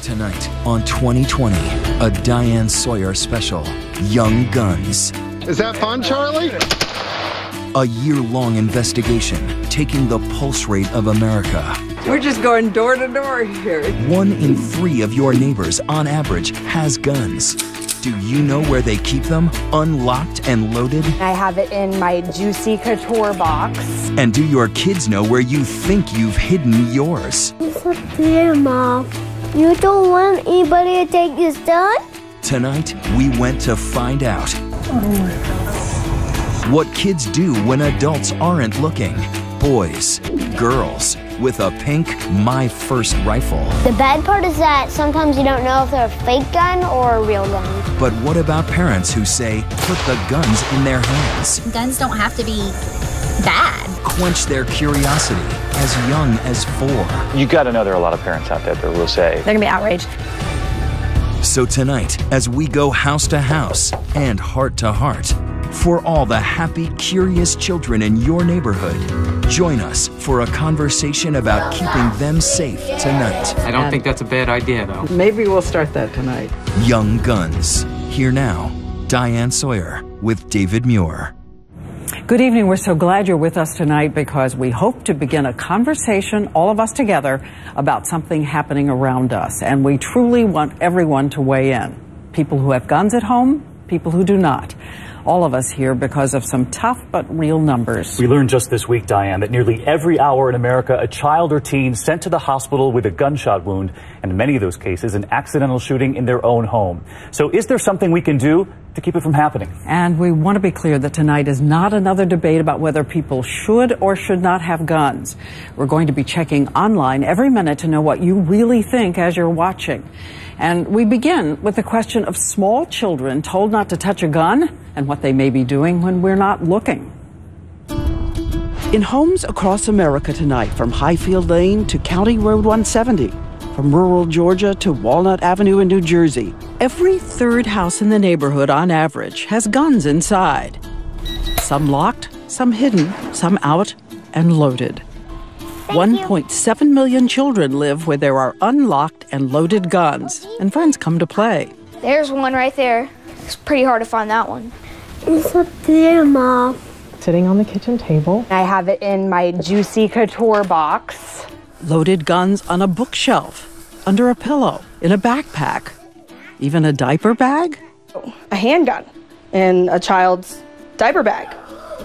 Tonight on 2020, a Diane Sawyer special, Young Guns. Is that fun, Charlie? A year-long investigation taking the pulse rate of America. We're just going door to door here. 1 in 3 of your neighbors, on average, has guns. Do you know where they keep them? Unlocked and loaded? I have it in my Juicy Couture box. And do your kids know where you think you've hidden yours? It's up there, Mom. You don't want anybody to take this gun? Tonight, we went to find out. Oh my God. What kids do when adults aren't looking. Boys, girls, with a pink My First rifle. The bad part is that sometimes you don't know if they're a fake gun or a real gun. But what about parents who say, put the guns in their hands? Guns don't have to be bad. Quench their curiosity as young as 4. You gotta know there are a lot of parents out there that will say, They're gonna be outraged. So tonight, as we go house to house and heart to heart, for all the happy, curious children in your neighborhood, join us for a conversation about keeping them safe tonight. I don't think that's a bad idea, though. Maybe we'll start that tonight. Young Guns. Here now, Diane Sawyer with David Muir. Good evening. We're so glad you're with us tonight because we hope to begin a conversation, all of us together, about something happening around us. And we truly want everyone to weigh in. People who have guns at home, people who do not. All of us here because of some tough but real numbers. We learned just this week, Diane, that nearly every hour in America, a child or teen sent to the hospital with a gunshot wound, and in many of those cases, an accidental shooting in their own home. So is there something we can do to keep it from happening? And we want to be clear that tonight is not another debate about whether people should or should not have guns. We're going to be checking online every minute to know what you really think as you're watching. And we begin with the question of small children told not to touch a gun and what they may be doing when we're not looking. In homes across America tonight, from Highfield Lane to County Road 170, from rural Georgia to Walnut Avenue in New Jersey, every third house in the neighborhood on average has guns inside. Some locked, some hidden, some out and loaded. 1.7 million children live where there are unlocked and loaded guns, and friends come to play. There's one right there. It's pretty hard to find that one. It's up there, Mom. Sitting on the kitchen table. I have it in my Juicy Couture box. Loaded guns on a bookshelf, under a pillow, in a backpack, even a diaper bag. A handgun in a child's diaper bag.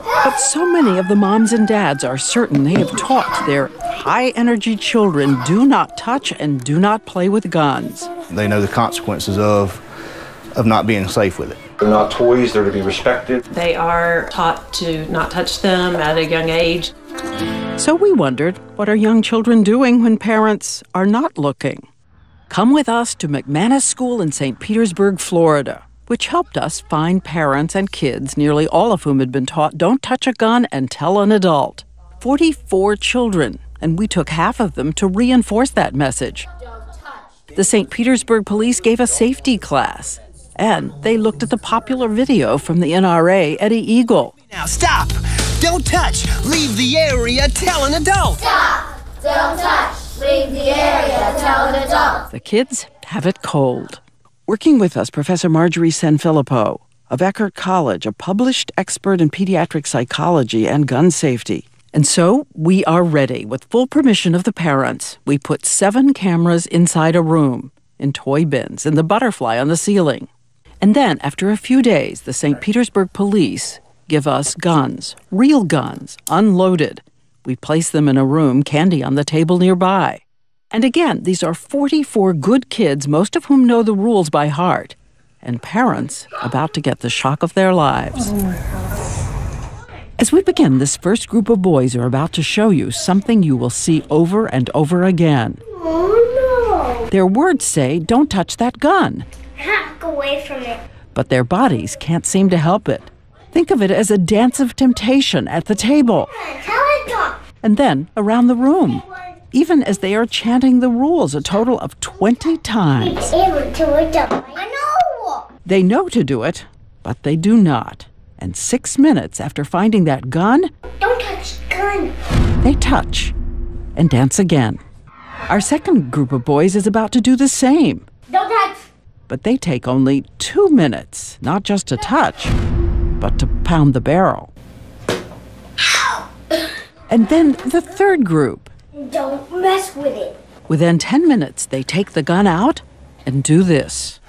But so many of the moms and dads are certain they have taught their high-energy children do not touch and do not play with guns. They know the consequences of not being safe with it. They're not toys, they're to be respected. They are taught to not touch them at a young age. So we wondered, what are young children doing when parents are not looking? Come with us to McManus School in St. Petersburg, Florida, which helped us find parents and kids, nearly all of whom had been taught don't touch a gun and tell an adult. 44 children, and we took half of them to reinforce that message. The St. Petersburg police gave a safety class, and they looked at the popular video from the NRA, Eddie Eagle. Now stop! Don't touch! Leave the area, tell an adult! Stop! Don't touch! Leave the area, tell an adult! The kids have it cold. Working with us, Professor Marjorie Sanfilippo of Eckerd College, a published expert in pediatric psychology and gun safety. And so we are ready. With full permission of the parents, we put 7 cameras inside a room, in toy bins, and the butterfly on the ceiling. And then, after a few days, the St. Petersburg police give us guns, real guns, unloaded. We place them in a room, candy on the table nearby. And again, these are 44 good kids, most of whom know the rules by heart, and parents about to get the shock of their lives. Oh my God. As we begin, this first group of boys are about to show you something you will see over and over again. Oh no! Their words say, don't touch that gun. Back away from it. But their bodies can't seem to help it. Think of it as a dance of temptation at the table. And then around the room. Even as they are chanting the rules a total of 20 times. I know! They know to do it, but they do not. And 6 minutes after finding that gun, Don't touch the gun! they touch and dance again. Our second group of boys is about to do the same. Don't touch. But they take only 2 minutes, not just to touch, but to pound the barrel. And then the third group. Don't mess with it. Within 10 minutes, they take the gun out and do this.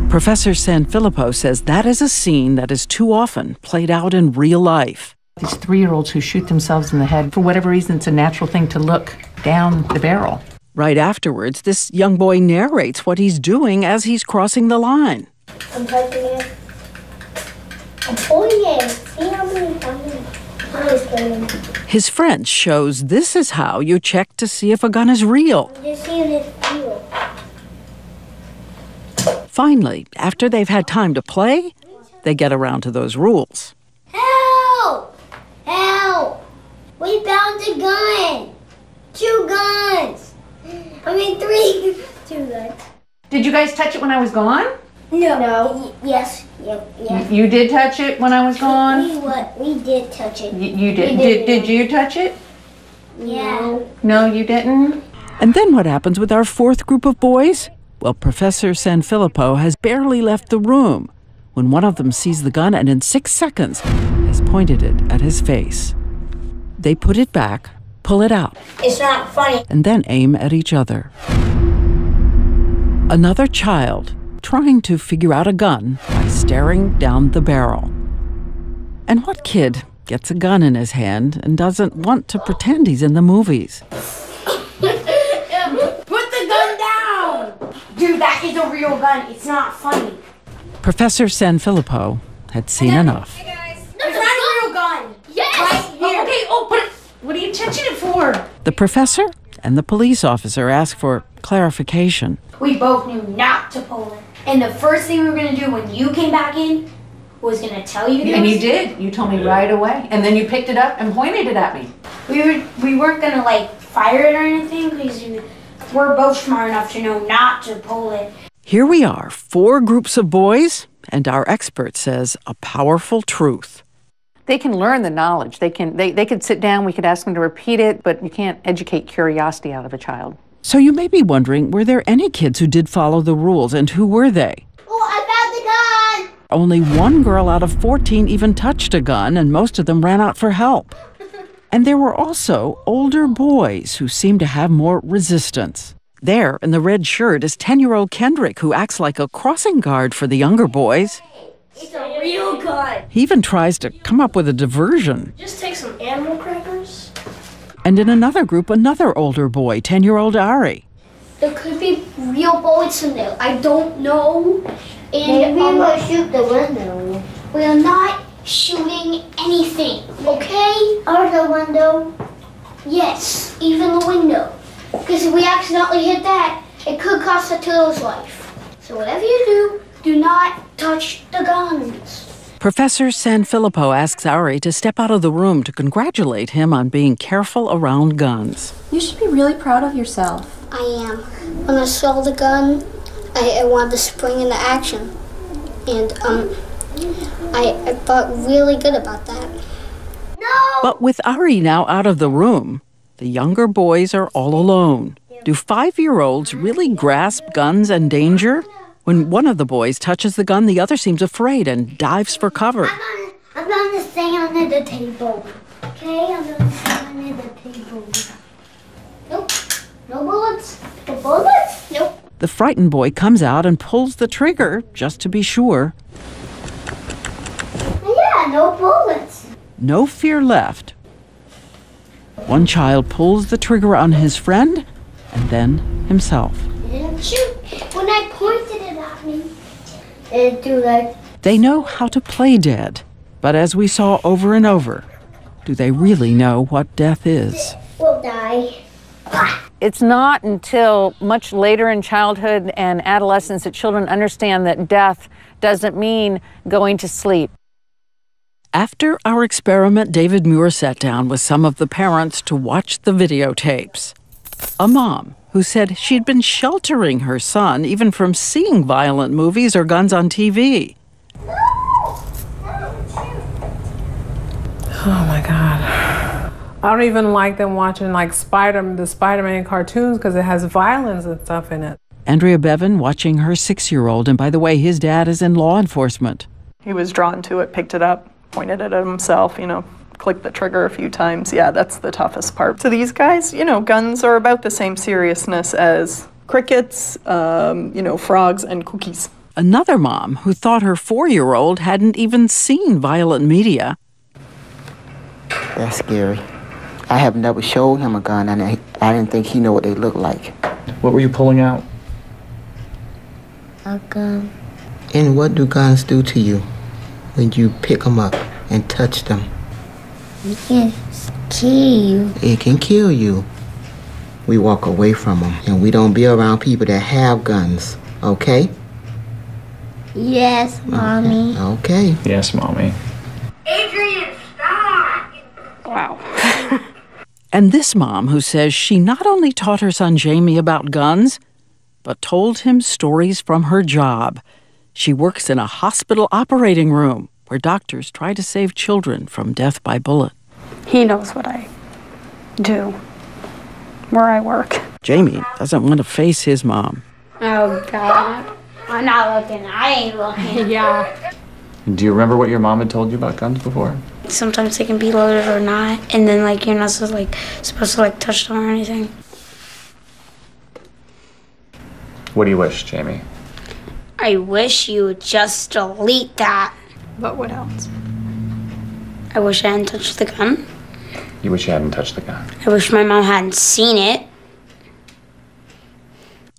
Professor Sanfilippo says that is a scene that is too often played out in real life. These 3-year-olds who shoot themselves in the head, for whatever reason, it's a natural thing to look down the barrel. Right afterwards, this young boy narrates what he's doing as he's crossing the line. I'm touching it. I'm pulling it. See how many times I'm just kidding. His friend shows this is how you check to see if a gun is real. I'm just seeing it feel. Finally, after they've had time to play, they get around to those rules. Help! Help! We found a gun! 2 guns! 3. 2 guns. Did you guys touch it when I was gone? No. Yes. Yep. You did touch it when I was gone? We did touch it. You did. Did you touch it? Yeah. No, you didn't? And then what happens with our fourth group of boys? Well, Professor Sanfilippo has barely left the room when one of them sees the gun and in 6 seconds has pointed it at his face. They put it back, pull it out. It's not funny. And then aim at each other. Another child trying to figure out a gun by staring down the barrel. And what kid gets a gun in his hand and doesn't want to pretend he's in the movies? Put the gun down! Dude, that is a real gun. It's not funny. Professor Sanfilippo had seen enough. Hey guys. It's not a real gun. Yes! Right here. Okay, but what are you touching it for? The professor and the police officer ask for clarification. We both knew not to pull it. And the first thing we were going to do when you came back in was going to tell you this. And you did. You told me right away. And then you picked it up and pointed it at me. We weren't going to fire it or anything because we're both smart enough to know not to pull it. Here we are, 4 groups of boys, and our expert says a powerful truth. They can learn the knowledge. They could sit down, we could ask them to repeat it, but you can't educate curiosity out of a child. So you may be wondering, were there any kids who did follow the rules, and who were they? Oh, I found the gun! Only 1 girl out of 14 even touched a gun, and most of them ran out for help. And there were also older boys who seemed to have more resistance. There, in the red shirt, is 10-year-old Kendrick, who acts like a crossing guard for the younger boys. It's a real gun. He even tries to come up with a diversion. Just take some animal crackers. And in another group, another older boy, 10-year-old Ari. There could be real bullets in there. I don't know. And maybe we'll shoot the window. We are not shooting anything, okay? Or the window? Yes, even the window. Because if we accidentally hit that, it could cost a kiddo's life. So whatever you do not touch the guns. Professor Sanfilippo asks Ari to step out of the room to congratulate him on being careful around guns. You should be really proud of yourself. I am. When I saw the gun, I wanted to spring into action. And I felt really good about that. No! But with Ari now out of the room, the younger boys are all alone. Do 5-year-olds really grasp guns and danger? When one of the boys touches the gun, the other seems afraid and dives for cover. I'm going to stand under the table. Okay? I'm going to stand under the table. Nope. No bullets. No bullets? Nope. The frightened boy comes out and pulls the trigger just to be sure. Yeah, no bullets. No fear left. One child pulls the trigger on his friend and then himself. It didn't shoot. When I pointed it at me, it do like... They know how to play dead, but as we saw over and over, do they really know what death is? We'll die. It's not until much later in childhood and adolescence that children understand that death doesn't mean going to sleep. After our experiment, David Muir sat down with some of the parents to watch the videotapes. A mom who said she'd been sheltering her son even from seeing violent movies or guns on TV. Oh my God. I don't even like them watching like the Spider-Man cartoons because it has violence and stuff in it. Andrea Bevan watching her 6-year-old, and by the way, his dad is in law enforcement. He was drawn to it, picked it up, pointed it at himself, clicked the trigger a few times. Yeah, that's the toughest part. To these guys, guns are about the same seriousness as crickets, frogs and cookies. Another mom who thought her 4-year-old hadn't even seen violent media. That's scary. I have never showed him a gun, and I didn't think he knew what they look like. What were you pulling out? A gun. And what do guns do to you when you pick them up and touch them? It can kill you. It can kill you. We walk away from them, and we don't be around people that have guns, okay? Yes, Mommy. Okay. Yes, Mommy. Adrian, stop! Wow. And this mom who says she not only taught her son Jamie about guns, but told him stories from her job. She works in a hospital operating room where doctors try to save children from death by bullet. He knows what I do, where I work. Jamie doesn't want to face his mom. Oh, God. I'm not looking. I ain't looking. Yeah. Do you remember what your mom had told you about guns before? Sometimes they can be loaded or not, and then you're not supposed to touch them or anything. What do you wish, Jamie? I wish you would just delete that. But what else? I wish I hadn't touched the gun. You wish you hadn't touched the gun. I wish my mom hadn't seen it.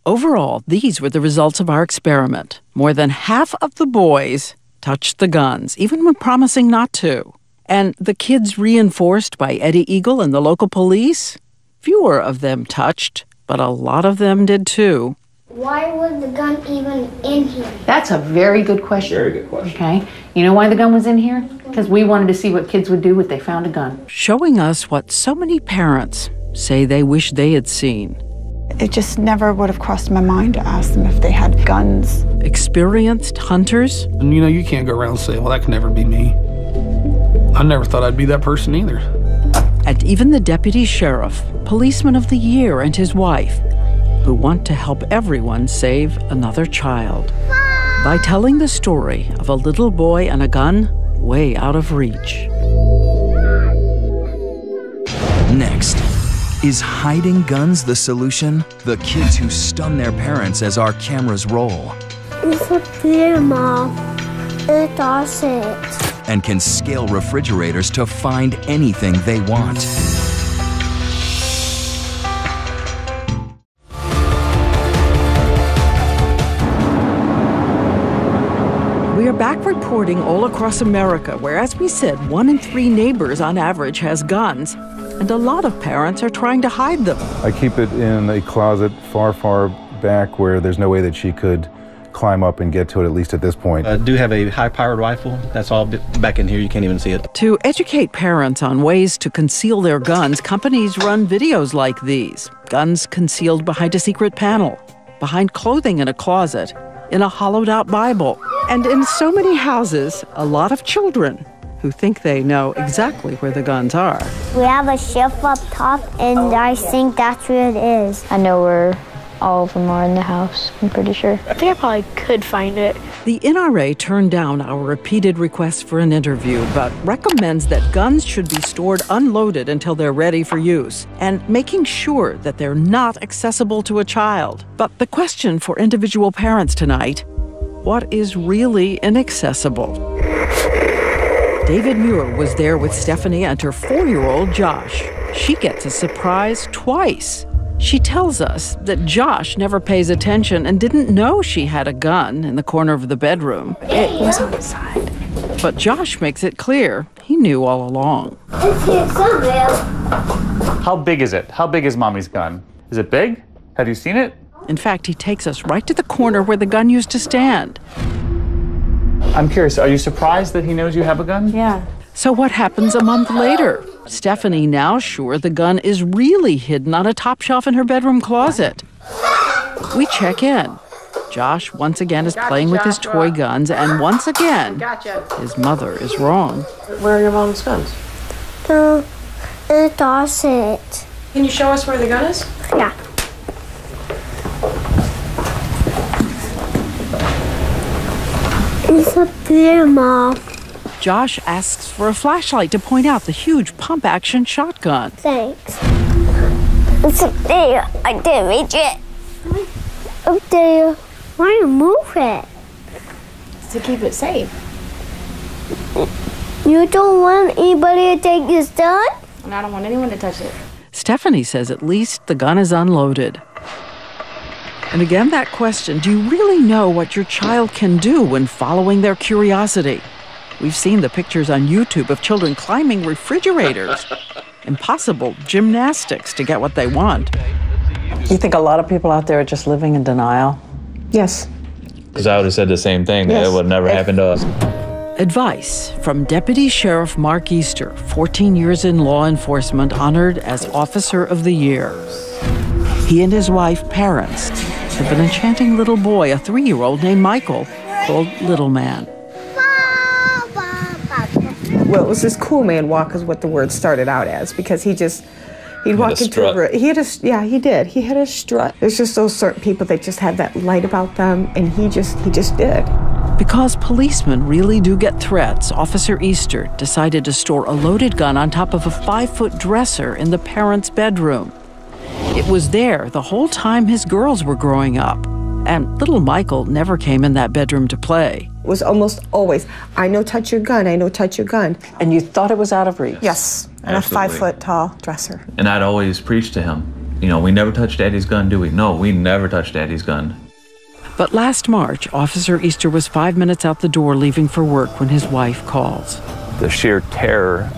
Overall, these were the results of our experiment. More than half of the boys touched the guns, even when promising not to. And the kids reinforced by Eddie Eagle and the local police, fewer of them touched, but a lot of them did too. Why was the gun even in here? That's a very good question. Very good question. Okay. You know why the gun was in here? Because we wanted to see what kids would do if they found a gun. Showing us what so many parents say they wish they had seen. It just never would have crossed my mind to ask them if they had guns. Experienced hunters. And you can't go around and say, well, that can never be me. I never thought I'd be that person either. And even the deputy sheriff, policeman of the year, and his wife, who want to help everyone save another child by telling the story of a little boy and a gun way out of reach. Next, is hiding guns the solution? The kids who stun their parents as our cameras roll. It's up there, Mom. It doesn't. And can scale refrigerators to find anything they want. We are back reporting all across America, where, as we said, 1 in 3 neighbors on average has guns, and a lot of parents are trying to hide them. I keep it in a closet far, far back where there's no way that she could climb up and get to it, at least at this point. I do have a high-powered rifle. That's all back in here. You can't even see it. To educate parents on ways to conceal their guns, companies run videos like these. Guns concealed behind a secret panel, behind clothing in a closet, in a hollowed-out Bible. And in so many houses, a lot of children who think they know exactly where the guns are. We have a shelf up top, and I think that's where it is. I know where all of them are in the house, I'm pretty sure. I think I probably could find it. The NRA turned down our repeated requests for an interview, but recommends that guns should be stored unloaded until they're ready for use, and making sure that they're not accessible to a child. But the question for individual parents tonight, what is really inaccessible? David Muir was there with Stephanie and her 4-year-old Josh. She gets a surprise twice. She tells us that Josh never pays attention and didn't know she had a gun in the corner of the bedroom. It was on the side. But Josh makes it clear he knew all along. It's here somewhere. How big is it? How big is Mommy's gun? Is it big? Have you seen it? In fact, he takes us right to the corner where the gun used to stand. I'm curious, are you surprised that he knows you have a gun? Yeah. So what happens a month later? Stephanie now sure the gun is really hidden on a top shelf in her bedroom closet. We check in. Josh once again is playing with his toy guns, and once again, his mother is wrong. Where are your mom's guns? and toss it. Can you show us where the gun is? Yeah. It's up there, Mom. Josh asks for a flashlight to point out the huge pump-action shotgun. Thanks. It's up there. I didn't reach it. Up there. Why don't you move it? To keep it safe. You don't want anybody to take this gun? And I don't want anyone to touch it. Stephanie says at least the gun is unloaded. And again, that question, do you really know what your child can do when following their curiosity? We've seen the pictures on YouTube of children climbing refrigerators. Impossible gymnastics to get what they want. You think a lot of people out there are just living in denial? Yes. Because I would have said the same thing. Yes. It would never happen to us. Advice from Deputy Sheriff Mark Easter, 14 years in law enforcement, honored as Officer of the Year. He and his wife, Parents, have an enchanting little boy, a 3-year-old named Michael, called Little Man. Well, it was this cool man walk is what the word started out as, because he'd walk into a room. He did. He had a strut. There's just those certain people that just have that light about them, and he just did. Because policemen really do get threats, Officer Easter decided to store a loaded gun on top of a 5-foot dresser in the parents' bedroom. It was there the whole time his girls were growing up, and little Michael never came in that bedroom to play. It was almost always, I know touch your gun, I know touch your gun. And you thought it was out of reach? Yes, and Absolutely. a 5-foot tall dresser. And I'd always preach to him, you know, we never touch Daddy's gun, do we? No, we never touch Daddy's gun. But last March, Officer Easter was 5 minutes out the door leaving for work when his wife calls. The sheer terror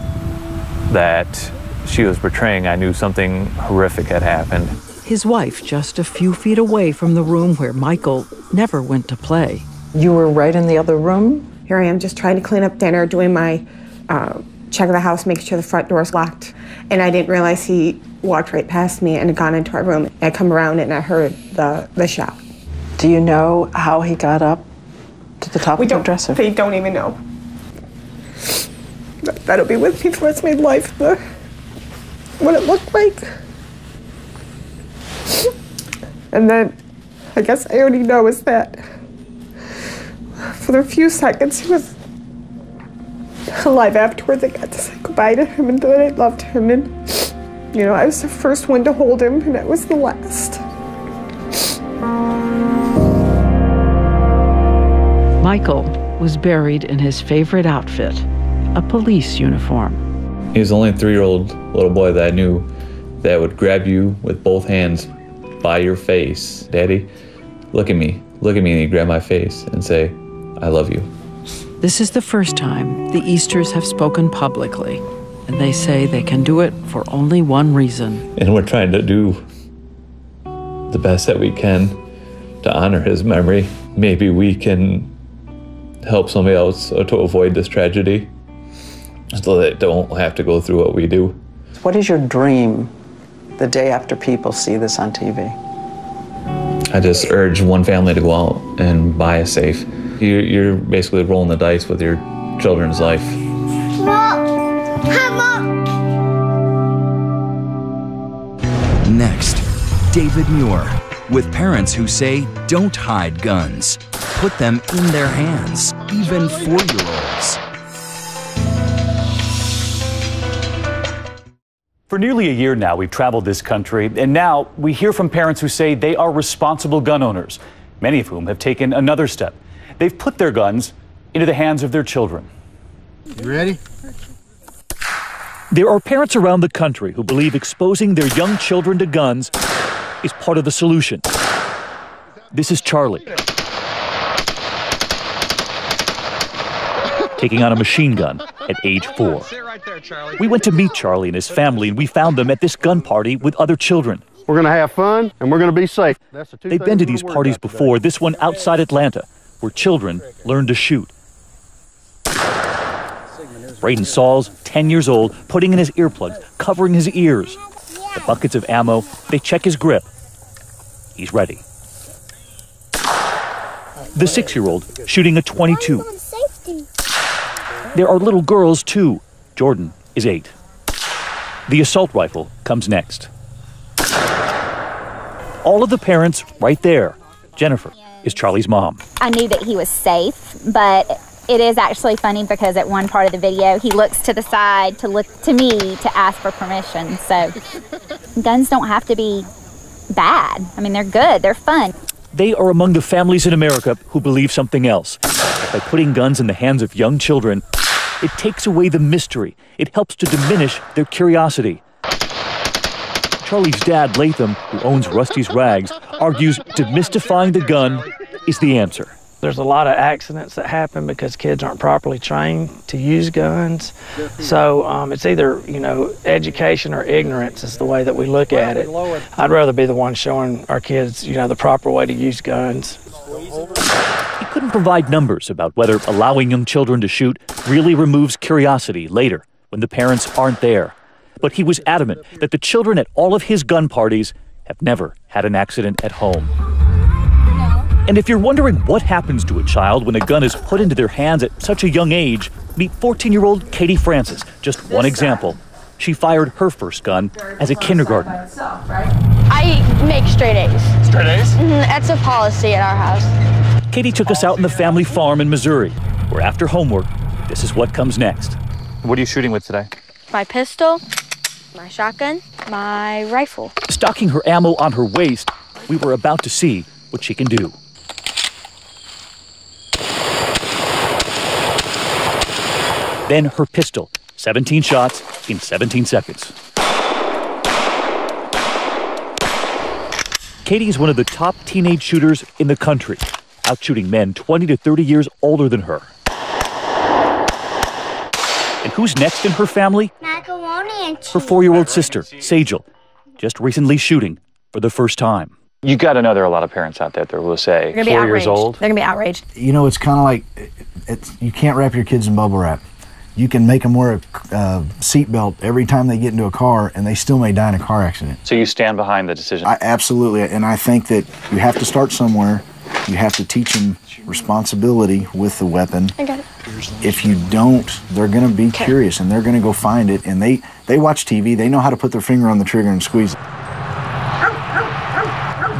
that she was portraying, I knew something horrific had happened. His wife just a few feet away from the room where Michael never went to play. You were right in the other room? Here I am just trying to clean up dinner, doing my check of the house, making sure the front door's locked. And I didn't realize he walked right past me and had gone into our room. I come around and I heard the shot. Do you know how he got up to the top of the dresser? They don't even know. That'll be with me for the rest of my life, what it looked like. And then, I guess I already know is that for the few seconds he was alive afterwards, I got to say goodbye to him and that I loved him. And, you know, I was the first one to hold him and I was the last. Michael was buried in his favorite outfit, a police uniform. He was the only 3-year-old little boy that I knew that would grab you with both hands by your face. Daddy, look at me, and he'd grab my face and say, I love you. This is the first time the Easters have spoken publicly, and they say they can do it for only one reason. And we're trying to do the best that we can to honor his memory. Maybe we can help somebody else to avoid this tragedy so they don't have to go through what we do. What is your dream the day after people see this on TV? I just urge one family to go out and buy a safe. You're basically rolling the dice with your children's life. Next, David Muir, with parents who say don't hide guns. Put them in their hands, even 4-year-olds. For nearly a year now, we've traveled this country, and now we hear from parents who say they are responsible gun owners, many of whom have taken another step. They've put their guns into the hands of their children. You ready? There are parents around the country who believe exposing their young children to guns is part of the solution. This is Charlie, taking on a machine gun at age 4. We went to meet Charlie and his family, and we found them at this gun party with other children. We're going to have fun, and we're going to be safe. They've been to these parties before, this one outside Atlanta, where children learn to shoot. Braden Saul's 10 years old, putting in his earplugs, covering his ears. The buckets of ammo, they check his grip. He's ready. The 6-year-old shooting a .22. There are little girls, too. Jordan is 8. The assault rifle comes next. All of the parents right there. Jennifer is Charlie's mom. I knew that he was safe, but it is actually funny because at one part of the video, he looks to the side to look to me to ask for permission. So guns don't have to be bad. I mean, they're good, they're fun. They are among the families in America who believe something else. By putting guns in the hands of young children, it takes away the mystery. It helps to diminish their curiosity. Charlie's dad, Latham, who owns Rusty's Rags, argues demystifying the gun is the answer. There's a lot of accidents that happen because kids aren't properly trained to use guns. So it's either, education or ignorance is the way that we look at it. I'd rather be the one showing our kids, the proper way to use guns. He couldn't provide numbers about whether allowing young children to shoot really removes curiosity later when the parents aren't there. But he was adamant that the children at all of his gun parties have never had an accident at home. And if you're wondering what happens to a child when a gun is put into their hands at such a young age, meet 14-year-old Katie Francis, just one example. She fired her first gun as a kindergartner. I make straight A's. Straight A's? That's a policy at our house. Katie took us out on the family farm in Missouri, where after homework, this is what comes next. What are you shooting with today? My pistol, my shotgun, my rifle. Stocking her ammo on her waist, we were about to see what she can do. Then her pistol, 17 shots in 17 seconds. Katie is one of the top teenage shooters in the country, out shooting men 20 to 30 years older than her. And who's next in her family? Macaroni and cheese. Her 4-year-old sister, Sajal, just recently shooting for the first time. You got to know there are a lot of parents out there that will say, 4 years old. They're going to be outraged. It's kind of like, you can't wrap your kids in bubble wrap. You can make them wear a seatbelt every time they get into a car, and they still may die in a car accident. So you stand behind the decision? Absolutely, and I think that you have to start somewhere. You have to teach them responsibility with the weapon. I got it. If you don't, they're going to be curious, and they're going to go find it, and they watch TV. They know how to put their finger on the trigger and squeeze it.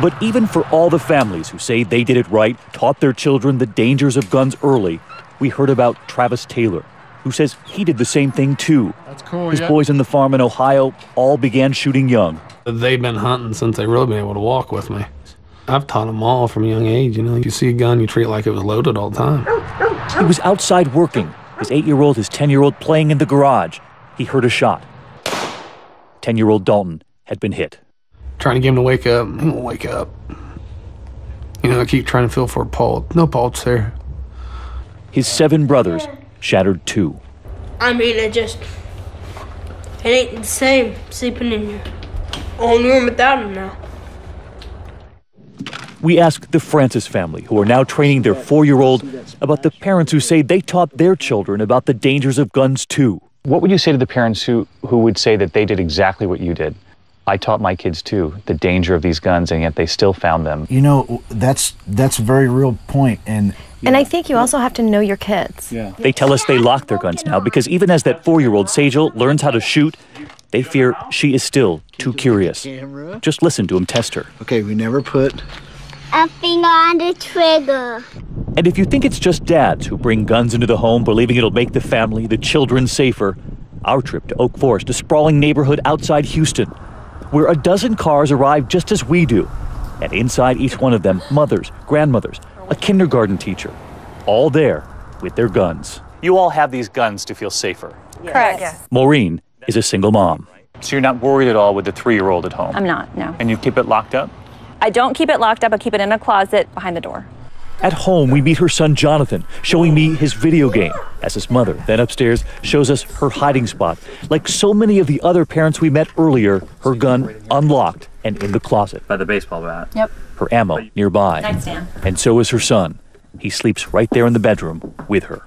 But even for all the families who say they did it right, taught their children the dangers of guns early, we heard about Travis Taylor, who says he did the same thing too. That's cool, His boys on the farm in Ohio all began shooting young. They've been hunting since they've really been able to walk with me. I've taught them all from a young age. You see a gun, you treat it like it was loaded all the time. He was outside working, his 8-year-old, his 10-year-old playing in the garage. He heard a shot. 10-year-old Dalton had been hit. Trying to get him to wake up. He won't wake up. I keep trying to feel for a pulse. No pulse there. His 7 brothers shattered too. I mean, it ain't the same sleeping in your own room without him now. We asked the Francis family, who are now training their 4-year-old, about the parents who say they taught their children about the dangers of guns too. What would you say to the parents who would say that they did exactly what you did? I taught my kids too the danger of these guns, and yet they still found them. That's a very real point. And I think you also have to know your kids. Yeah. They tell us they lock their guns now because even as that 4-year-old Sajal learns how to shoot, they fear she is still too curious. Just listen to him test her. Okay, we never put a finger on the trigger. And if you think it's just dads who bring guns into the home, believing it'll make the family, the children safer, our trip to Oak Forest, a sprawling neighborhood outside Houston, where a dozen cars arrive just as we do. And inside each one of them, mothers, grandmothers, a kindergarten teacher, all there with their guns. You all have these guns to feel safer. Correct. Yes. Maureen is a single mom. So you're not worried at all with the 3-year-old at home? I'm not, no. And you keep it locked up? I don't keep it locked up. I keep it in a closet behind the door. At home, we meet her son Jonathan, showing me his video game, as his mother, then upstairs, shows us her hiding spot. Like so many of the other parents we met earlier, her gun unlocked and in the closet. By the baseball bat. Yep. Her ammo nearby. Nightstand. And so is her son. He sleeps right there in the bedroom with her.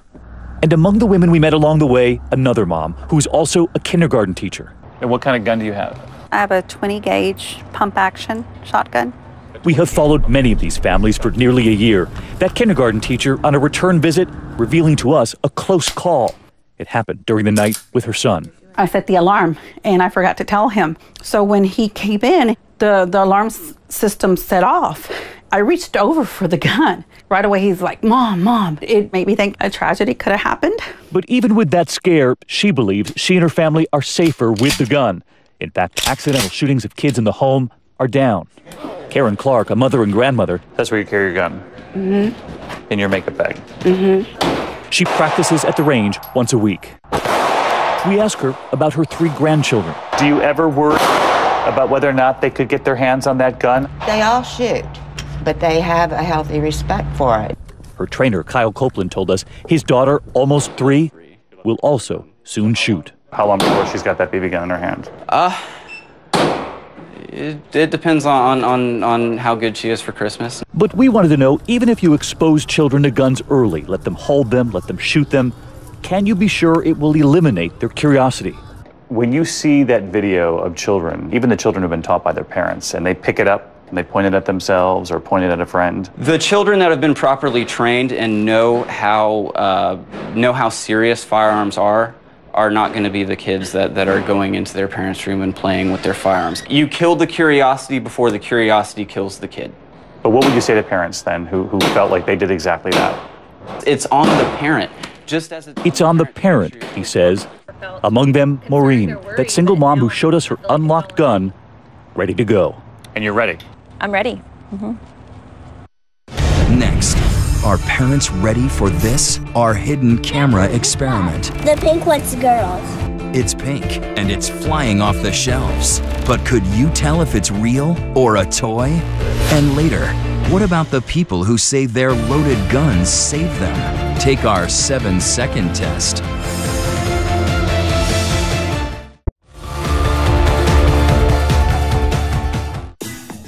And among the women we met along the way, another mom, who's also a kindergarten teacher. And what kind of gun do you have? I have a 20-gauge pump-action shotgun. We have followed many of these families for nearly a year. That kindergarten teacher on a return visit, revealing to us a close call. It happened during the night with her son. I set the alarm, and I forgot to tell him. So when he came in, the alarm system set off. I reached over for the gun. Right away, he's like, Mom, Mom. It made me think a tragedy could have happened. But even with that scare, she believes she and her family are safer with the gun. In fact, accidental shootings of kids in the home are down. Karen Clark, a mother and grandmother. That's where you carry your gun? Mm-hmm. In your makeup bag? Mm-hmm. She practices at the range once a week. We ask her about her 3 grandchildren. Do you ever worry about whether or not they could get their hands on that gun? They all shoot, but they have a healthy respect for it. Her trainer, Kyle Copeland, told us his daughter, almost 3, will also soon shoot. How long before she's got that BB gun in her hand? It depends on how good she is for Christmas. But we wanted to know, even if you expose children to guns early, let them hold them, let them shoot them, can you be sure it will eliminate their curiosity? When you see that video of children, even the children who've been taught by their parents, and they pick it up and they point it at themselves or point it at a friend. The children that have been properly trained and know how serious firearms are not going to be the kids that are going into their parents' room and playing with their firearms. You kill the curiosity before the curiosity kills the kid. But what would you say to parents then who felt like they did exactly that? It's on the parent. It's on the parent, he says. Among them, Maureen, that single mom who showed us her unlocked gun, ready to go. And you're ready? I'm ready. Mm-hmm. Next, are parents ready for this? Our hidden camera experiment. The pink one's girls. It's pink, and it's flying off the shelves. But could you tell if it's real or a toy? And later, what about the people who say their loaded guns save them? Take our 7-second test.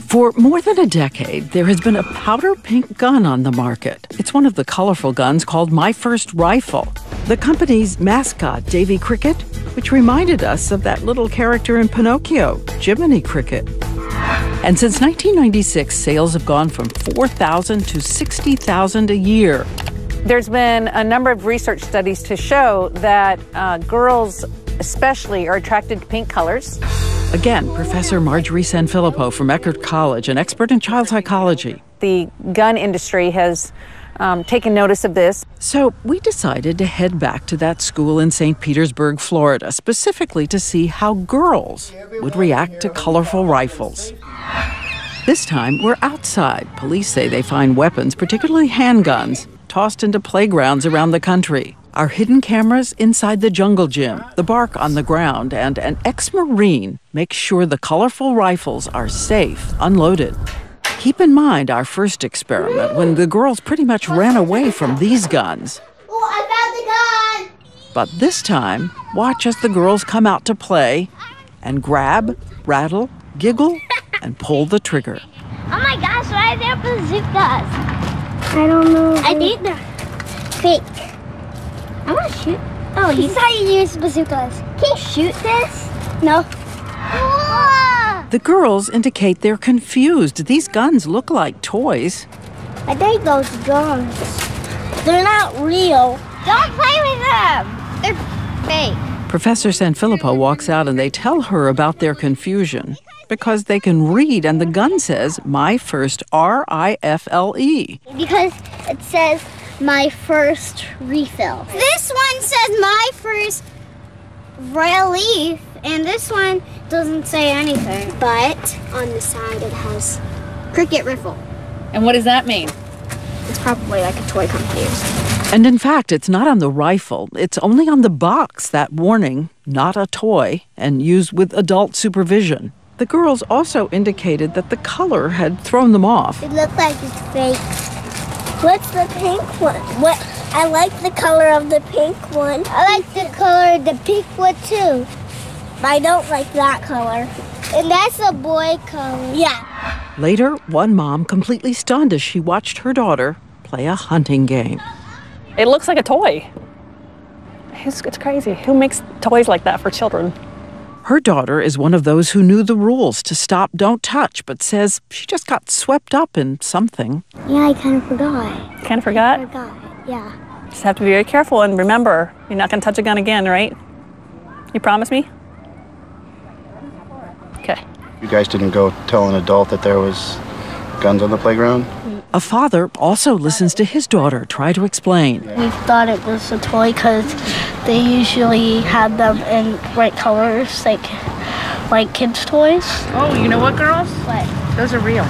For more than a decade, there has been a powder pink gun on the market. It's one of the colorful guns called My First Rifle. The company's mascot, Davy Cricket, which reminded us of that little character in Pinocchio, Jiminy Cricket. And since 1996, sales have gone from 4,000 to 60,000 a year. There's been a number of research studies to show that girls especially are attracted to pink colors. Again, Professor Marjorie Sanfilippo from Eckerd College, an expert in child psychology. The gun industry has taken notice of this. So we decided to head back to that school in St. Petersburg, Florida, specifically to see how girls would react to colorful rifles. This time, we're outside. Police say they find weapons, particularly handguns, tossed into playgrounds around the country. Our hidden cameras inside the jungle gym, the bark on the ground, and an ex-Marine makes sure the colorful rifles are safe, unloaded. Keep in mind our first experiment when the girls pretty much ran away from these guns. Oh, I found the gun! But this time, watch as the girls come out to play and grab, rattle, giggle, and pull the trigger. Oh my gosh, why are there bazookas? I don't know. I think they're fake. I want to shoot. Oh, you saw you use bazookas. Can you shoot this? No. Whoa! The girls indicate they're confused. These guns look like toys. I think those guns, they're not real. Don't play with them. They're fake. Professor Sanfilippo walks out and they tell her about their confusion because they can read and the gun says, My First R-I-F-L-E. Because it says, My First Refill. This one says My First Relief, and this one doesn't say anything. But on the side it has Cricket Riffle. And what does that mean? It's probably like a toy company or something. And in fact, it's not on the rifle. It's only on the box, that warning, not a toy, and used with adult supervision. The girls also indicated that the color had thrown them off. It looked like it's fake. What's the pink one? What? I like the color of the pink one. I like the color of the pink one too. I don't like that color. And that's a boy color. Yeah. Later, one mom completely stunned as she watched her daughter play a hunting game. It looks like a toy. It's crazy. Who makes toys like that for children? Her daughter is one of those who knew the rules to stop, don't touch, but says she just got swept up in something. Yeah, I kind of forgot. Kind of forgot? I forgot, yeah. Just have to be very careful and remember, you're not going to touch a gun again, right? You promise me? Okay. You guys didn't go tell an adult that there was guns on the playground? A father also listens to his daughter try to explain. We thought it was a toy because they usually had them in bright colors, like kids' toys. Oh, you know what, girls? What? Those are real.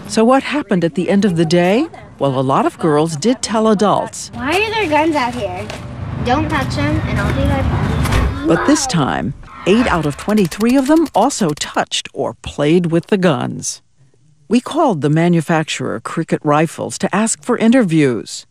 So what happened at the end of the day? Well, a lot of girls did tell adults. Why are there guns out here? Don't touch them, and I'll do my part. But this time, 8 out of 23 of them also touched or played with the guns. We called the manufacturer Cricket Rifles to ask for interviews.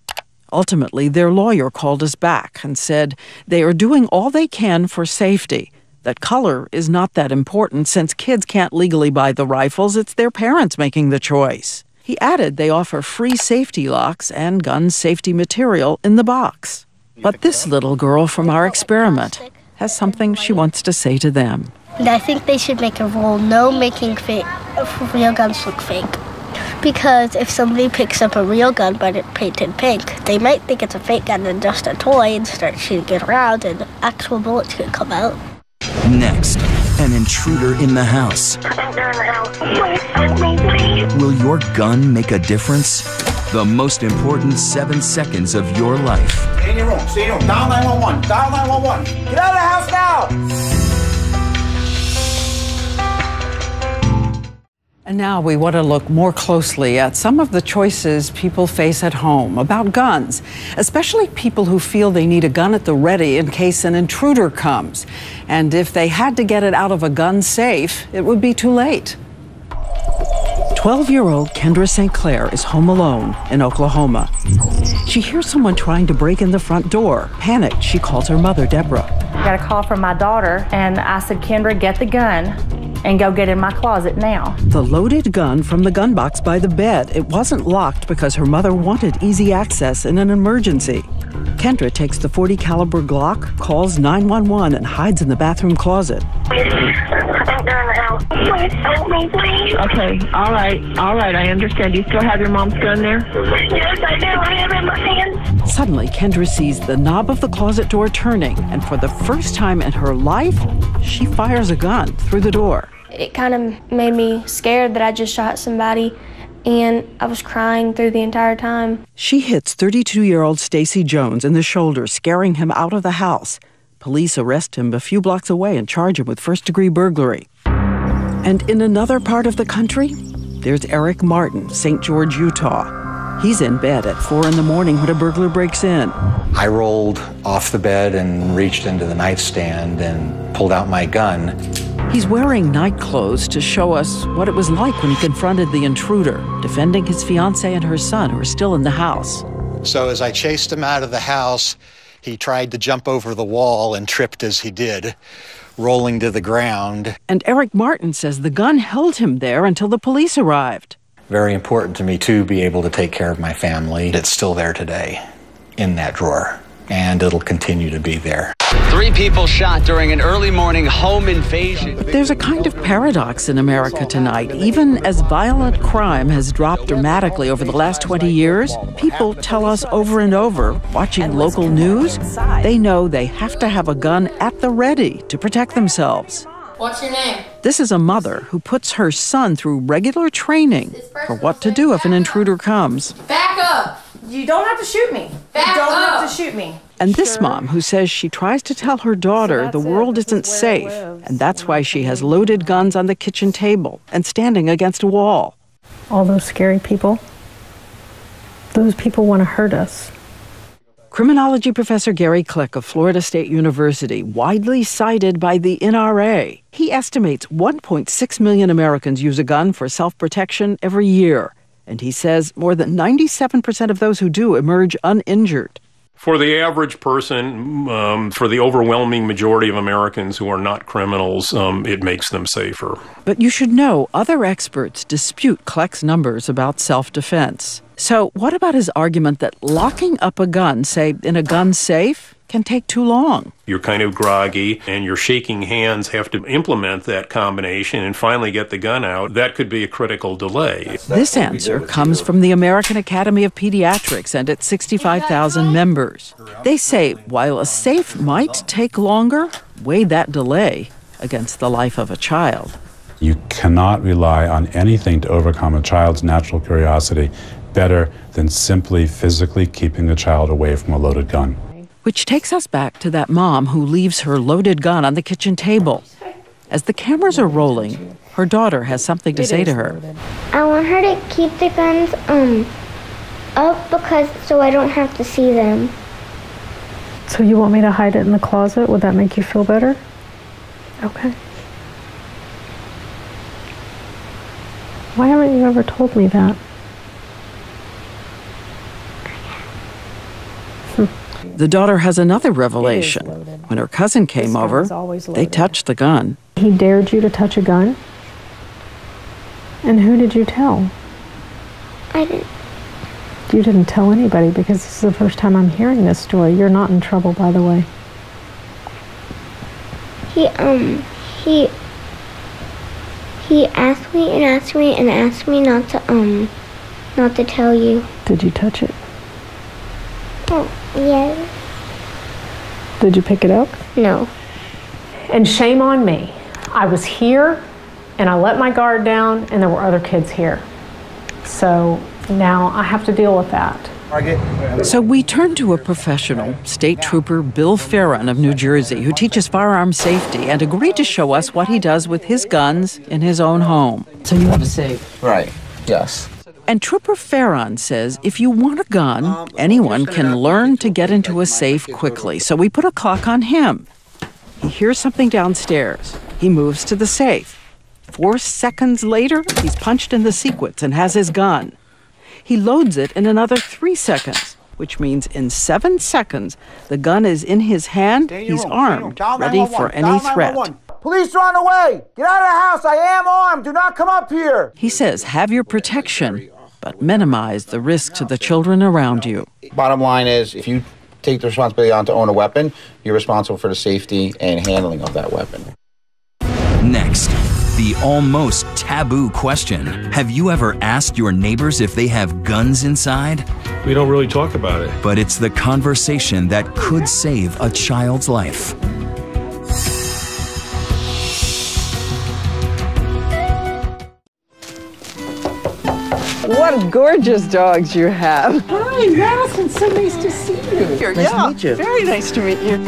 Ultimately, their lawyer called us back and said they are doing all they can for safety, that color is not that important since kids can't legally buy the rifles, it's their parents making the choice. He added they offer free safety locks and gun safety material in the box. But this little girl from our experiment has something she wants to say to them. And I think they should make a rule, no making real guns look fake. Because if somebody picks up a real gun but it's painted pink, they might think it's a fake gun and just a toy and start shooting it around and actual bullets could come out. Next, an intruder in the house. Will your gun make a difference? The most important 7 seconds of your life. Stay in your room, stay in your room. Dial 911, dial 911. Get out of the house now! And now we want to look more closely at some of the choices people face at home about guns, especially people who feel they need a gun at the ready in case an intruder comes. And if they had to get it out of a gun safe, it would be too late. 12-year-old Kendra St. Clair is home alone in Oklahoma. She hears someone trying to break in the front door. Panicked, she calls her mother, Deborah. I got a call from my daughter, and I said, Kendra, get the gun and go get in my closet now. The loaded gun from the gun box by the bed. It wasn't locked because her mother wanted easy access in an emergency. Kendra takes the .40 caliber Glock, calls 911, and hides in the bathroom closet. I think they're in the house. Please help me, please. Okay, all right, I understand. You still have your mom's gun there? Yes, I do. I have it in my hand. Suddenly, Kendra sees the knob of the closet door turning, and for the first time in her life, she fires a gun through the door. It kind of made me scared that I just shot somebody, and I was crying through the entire time. She hits 32-year-old Stacy Jones in the shoulder, scaring him out of the house. Police arrest him a few blocks away and charge him with first-degree burglary. And in another part of the country, there's Eric Martin, St. George, Utah. He's in bed at 4 in the morning when a burglar breaks in. I rolled off the bed and reached into the nightstand and pulled out my gun. He's wearing night clothes to show us what it was like when he confronted the intruder, defending his fiancée and her son who are still in the house. So as I chased him out of the house, he tried to jump over the wall and tripped as he did, rolling to the ground. And Eric Martin says the gun held him there until the police arrived. Very important to me to be able to take care of my family. It's still there today in that drawer, and it'll continue to be there. 3 people shot during an early morning home invasion. There's a kind of paradox in America tonight. Even as violent crime has dropped dramatically over the last 20 years, people tell us over and over, watching local news, they know they have to have a gun at the ready to protect themselves. What's your name? This is a mother who puts her son through regular training for what to do if an intruder comes. Back up! You don't have to shoot me. You don't have to shoot me. And this mom who says she tries to tell her daughter the world isn't safe, and that's why she has loaded guns on the kitchen table and standing against a wall. All those scary people, those people want to hurt us. Criminology professor Gary Click of Florida State University, widely cited by the NRA. He estimates 1.6 million Americans use a gun for self-protection every year. And he says more than 97% of those who do emerge uninjured. For the average person, for the overwhelming majority of Americans who are not criminals, it makes them safer. But you should know other experts dispute Kleck's numbers about self-defense. So what about his argument that locking up a gun, say in a gun safe, can take too long? You're kind of groggy and your shaking hands have to implement that combination and finally get the gun out. That could be a critical delay. This answer comes from the American Academy of Pediatrics and its 65,000 members. They say while a safe might take longer, weigh that delay against the life of a child. You cannot rely on anything to overcome a child's natural curiosity better than simply physically keeping the child away from a loaded gun. Which takes us back to that mom who leaves her loaded gun on the kitchen table. As the cameras are rolling, her daughter has something to say to her. I want her to keep the guns up so I don't have to see them. So you want me to hide it in the closet? Would that make you feel better? Okay. Why haven't you ever told me that? The daughter has another revelation. When her cousin came over, they touched the gun. He dared you to touch a gun? And who did you tell? I didn't. You didn't tell anybody, because this is the first time I'm hearing this story. You're not in trouble, by the way. He asked me and asked me and asked me not to tell you. Did you touch it? Oh, yes. Did you pick it up? No. And shame on me. I was here, and I let my guard down, and there were other kids here. So now I have to deal with that. So we turn to a professional, State Trooper Bill Farron of New Jersey, who teaches firearm safety and agreed to show us what he does with his guns in his own home. So you have a safe? Right, yes. And Trooper Farron says if you want a gun, anyone can learn to get into a safe quickly. So we put a clock on him. He hears something downstairs. He moves to the safe. 4 seconds later, he's punched in the sequence and has his gun. He loads it in another 3 seconds, which means in 7 seconds, the gun is in his hand, he's armed, ready for any threat. Police are on the way! Get out of the house! I am armed! Do not come up here! He says have your protection, but minimize the risk to the children around you. Bottom line is, if you take the responsibility on to own a weapon, you're responsible for the safety and handling of that weapon. Next, the almost taboo question. Have you ever asked your neighbors if they have guns inside? We don't really talk about it. But it's the conversation that could save a child's life. What gorgeous dogs you have. Hi, Madison. So nice to see you. Nice to meet you. Very nice to meet you.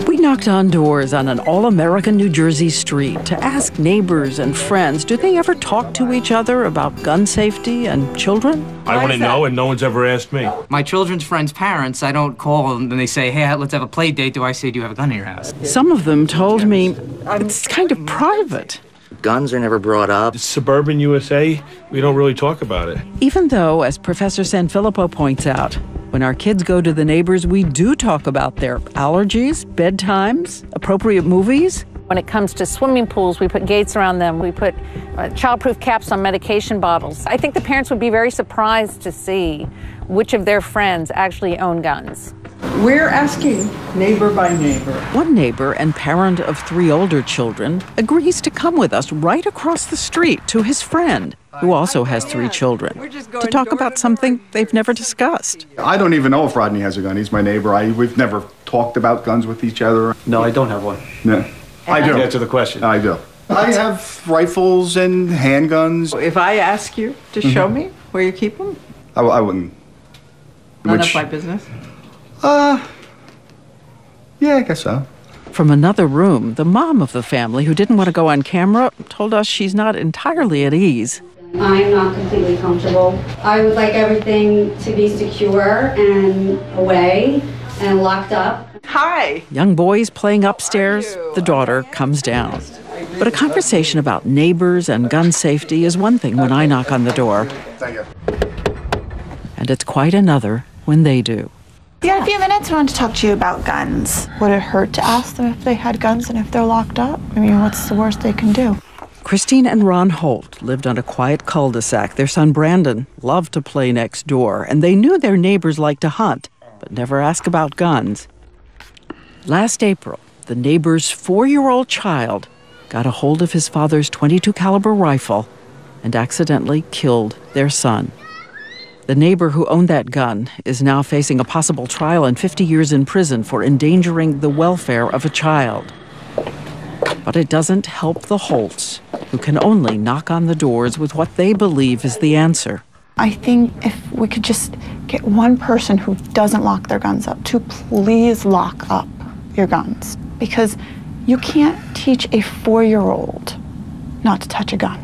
We knocked on doors on an all-American New Jersey street to ask neighbors and friends, do they ever talk to each other about gun safety and children? I want to know, and no one's ever asked me. My children's friends' parents, I don't call them and they say, hey, let's have a play date. Do I say, do you have a gun in your house? Some of them told me it's kind of private. Guns are never brought up. Suburban USA, we don't really talk about it. Even though, as Professor Sanfilippo points out, when our kids go to the neighbors, we do talk about their allergies, bedtimes, appropriate movies. When it comes to swimming pools, we put gates around them. We put childproof caps on medication bottles. I think the parents would be very surprised to see which of their friends actually own guns. We're asking neighbor by neighbor. One neighbor and parent of 3 older children agrees to come with us right across the street to his friend, who also has 3 children, to talk about something they've never discussed. I don't even know if Rodney has a gun. He's my neighbor. We've never talked about guns with each other. No, I don't have one. No. I do. Answer the question. I do. I have rifles and handguns. If I ask you to show me where you keep them? I wouldn't. None of my business? Yeah, I guess so. From another room, the mom of the family, who didn't want to go on camera, told us she's not entirely at ease. I'm not completely comfortable. I would like everything to be secure and away and locked up. Hi. Young boys playing upstairs, the daughter comes down. But a conversation about neighbors and gun safety is one thing when I knock on the door. Thank you. And it's quite another when they do. Yeah, a few minutes. I wanted to talk to you about guns. Would it hurt to ask them if they had guns and if they're locked up? I mean, what's the worst they can do? Christine and Ron Holt lived on a quiet cul-de-sac. Their son Brandon loved to play next door, and they knew their neighbors liked to hunt, but never ask about guns. Last April, the neighbor's 4-year-old child got a hold of his father's .22 caliber rifle and accidentally killed their son. The neighbor who owned that gun is now facing a possible trial and 50 years in prison for endangering the welfare of a child. But it doesn't help the Holts, who can only knock on the doors with what they believe is the answer. I think if we could just get one person who doesn't lock their guns up to please lock up your guns. Because you can't teach a 4-year-old not to touch a gun.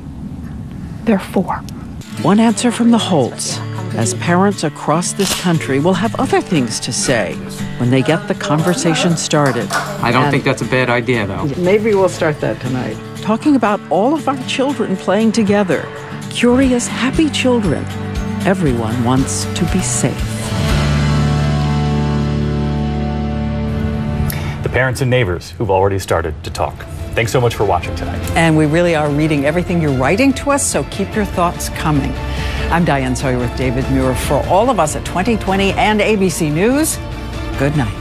They're 4. One answer from the Holts, as parents across this country will have other things to say when they get the conversation started. I don't think that's a bad idea, though. Maybe we'll start that tonight. Talking about all of our children playing together. Curious, happy children. Everyone wants to be safe. The parents and neighbors who've already started to talk. Thanks so much for watching tonight. And we really are reading everything you're writing to us, so keep your thoughts coming. I'm Diane Sawyer with David Muir. For all of us at 2020 and ABC News, good night.